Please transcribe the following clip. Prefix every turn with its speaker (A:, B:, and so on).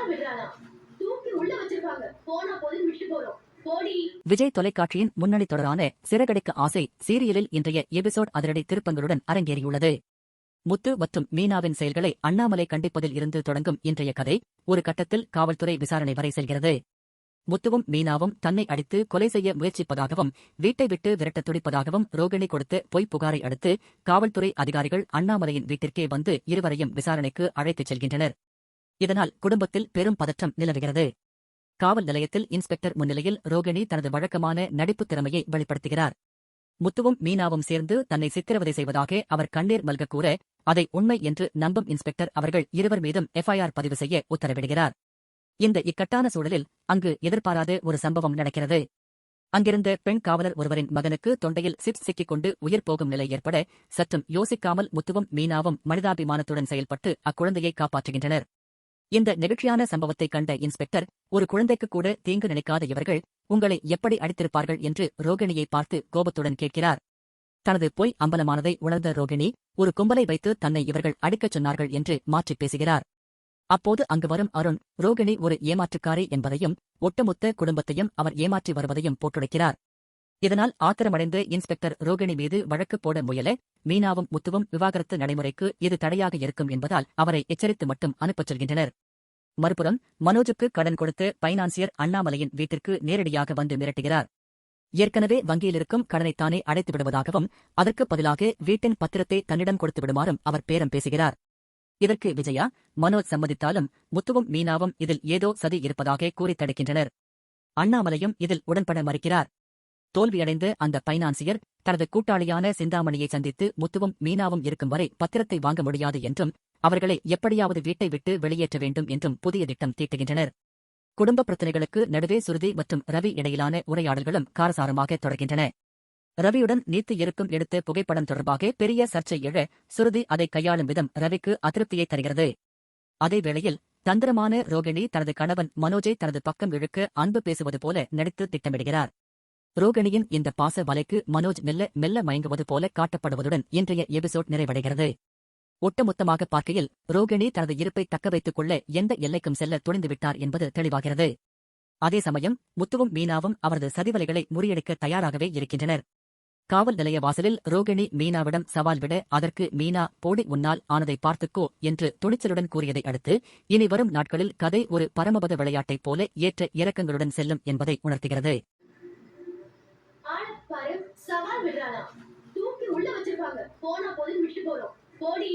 A: விடுறானா? தூக்கி உள்ள வச்சிருக்காங்க. போனா போதும் விட்டு போறோம். போடி.
B: விஜய் தொலைக்காட்சியின் முன்னணி தொடரான சிறகடிக்க ஆசை சீரியலில் இன்றைய எபிசோட் அதிரடி திருப்பங்களுடன் அரங்கேறியுள்ளது. முத்து மற்றும் மீனாவின் செயல்களை அண்ணாமலை கண்டிப்பதில் இருந்து தொடங்கும் இன்றைய கதை ஒரு கட்டத்தில் காவல்துறை விசாரணை வரை செல்கிறது. முத்துவும் மீனாவும் தன்னை அடித்து கொலை செய்ய முயற்சிப்பதாகவும் வீட்டை விட்டு விரட்ட துடிப்பதாகவும் ரோகிணி கொடுத்த பொய் புகாரை அடுத்து காவல்துறை அதிகாரிகள் அண்ணாமலையின் வீட்டிற்கே வந்து இருவரையும் விசாரணைக்கு அழைத்துச் செல்கின்றனர். இதனால் குடும்பத்தில் பெரும் பதற்றம் நிலவுகிறது. காவல் நிலையத்தில் இன்ஸ்பெக்டர் முன்னிலையில் ரோகிணி தனது வழக்கமான நடிப்புத் திறமையை வெளிப்படுத்துகிறார். முத்துவும் மீனாவும் சேர்ந்து தன்னை சித்திரவதை செய்வதாக அவர் கண்ணீர் மல்க கூற அதை உண்மை என்று நம்பும் இன்ஸ்பெக்டர் அவர்கள் இருவர் மீதும் எஃப்ஐஆர் பதிவு செய்ய உத்தரவிடுகிறார். இந்த இக்கட்டான சூழலில் அங்கு எதிர்பாராத ஒரு சம்பவம் நடக்கிறது. அங்கிருந்த பெண் காவலர் ஒருவரின் மகனுக்கு தொண்டையில் சிப்ஸ் சிக்கிக் கொண்டு உயிர் போகும் நிலை ஏற்பட சற்றும் யோசிக்காமல் முத்துவும் மீனாவும் மனிதாபிமானத்துடன் செயல்பட்டு அக்குழந்தையை காப்பாற்றுகின்றனர். இந்த நெகிழ்ச்சியான சம்பவத்தை கண்ட இன்ஸ்பெக்டர், ஒரு குழந்தைக்கு கூட தீங்கு நினைக்காத இவர்கள் உங்களை எப்படி அடித்திருப்பார்கள் என்று ரோகிணியை பார்த்து கோபத்துடன் கேட்கிறார். தனது பொய் அம்பலமானதை உணர்ந்த ரோகிணி, ஒரு கும்பலை வைத்து தன்னை இவர்கள் அடிக்கச் சொன்னார்கள் என்று மாற்றிப் பேசுகிறார். அப்போது அங்கு வரும் அருண், ரோகிணி ஒரு ஏமாற்றுக்காரி என்பதையும் ஒட்டுமொத்த குடும்பத்தையும் அவர் ஏமாற்றி வருவதையும் போட்டுடைக்கிறார். இதனால் ஆத்திரமடைந்த இன்ஸ்பெக்டர் ரோகிணி மீது வழக்கு போட முயல மீனாவும் முத்துவும் விவாகரத்து நடைமுறைக்கு இது தடையாக இருக்கும் என்பதால் அவரை எச்சரித்து மட்டும் அனுப்பச் சொல்கின்றனர். மறுபுறம் மனோஜுக்கு கடன் கொடுத்த பைனான்சியர் அண்ணாமலையின் வீட்டிற்கு நேரடியாக வந்து மிரட்டுகிறார். ஏற்கனவே வங்கியிலிருக்கும் கடனைத்தானே அடைத்து விடுவதாகவும் அதற்கு பதிலாக வீட்டின் பத்திரத்தை தன்னிடம் கொடுத்து விடுமாறும் அவர் பேரம் பேசுகிறார். இதற்கு விஜயா, மனோஜ் சம்மதித்தாலும் முத்துவும் மீனாவும் இதில் ஏதோ சதி இருப்பதாக கூறி தடுக்கின்றனர். அண்ணாமலையும் இதில் உடன்பட மறுக்கிறார். தோல்வியடைந்த அந்த பைனான்சியர் தனது கூட்டாளியான சிந்தாமணியை சந்தித்து முத்துவும் மீனாவும் இருக்கும் வரை பத்திரத்தை வாங்க முடியாது என்றும் அவர்களை எப்படியாவது வீட்டை விட்டு வெளியேற்ற வேண்டும் என்றும் புதிய திட்டம் தீட்டுகின்றனர். குடும்ப பிரச்சினைகளுக்கு நடுவே சுருதி மற்றும் ரவி இடையிலான உரையாடல்களும் காரசாரமாக தொடர்கின்றன. ரவியுடன் நீத்து இருக்கும் எடுத்த புகைப்படம் தொடர்பாக பெரிய சர்ச்சை எழ சுருதி அதை கையாளும் விதம் ரவிக்கு அதிருப்தியை தருகிறது. அதேவேளையில் தந்திரமான ரோகிணி தனது கணவன் மனோஜை தனது பக்கம் இழுக்க அன்பு பேசுவது போல நடித்து திட்டமிடுகிறார். ரோகிணியின் இந்த பாச வலைக்கு மனோஜ் மெல்ல மெல்ல மயங்குவது போல காட்டப்படுவதுடன் இன்றைய எபிசோட் நிறைவடைகிறது. ஒட்டுமொத்தமாக பார்க்கையில் ரோகிணி தனது இருப்பை தக்கவைத்துக் கொள்ள எந்த எல்லைக்கும் செல்ல துணிந்துவிட்டார் என்பது தெளிவாகிறது. அதே சமயம் முத்துவும் மீனாவும் அவரது சதிவலைகளை முறியடிக்க தயாராகவே இருக்கின்றனர். காவல் நிலைய வாசலில் ரோகிணி மீனாவிடம் சவால் விட அதற்கு மீனா, போடி உன்னால் ஆனதை பார்த்துக்கோ என்று துணிச்சலுடன் கூறியதை அடுத்து இனி வரும் நாட்களில் கதை ஒரு பரமபத விளையாட்டைப் போல ஏற்ற இறக்கங்களுடன் செல்லும் என்பதை உணர்த்துகிறது.
A: சவால் விடுறானா? தூக்கி உள்ள வச்சிருக்காங்க. போனா போதும் விட்டு போறோம். போடி.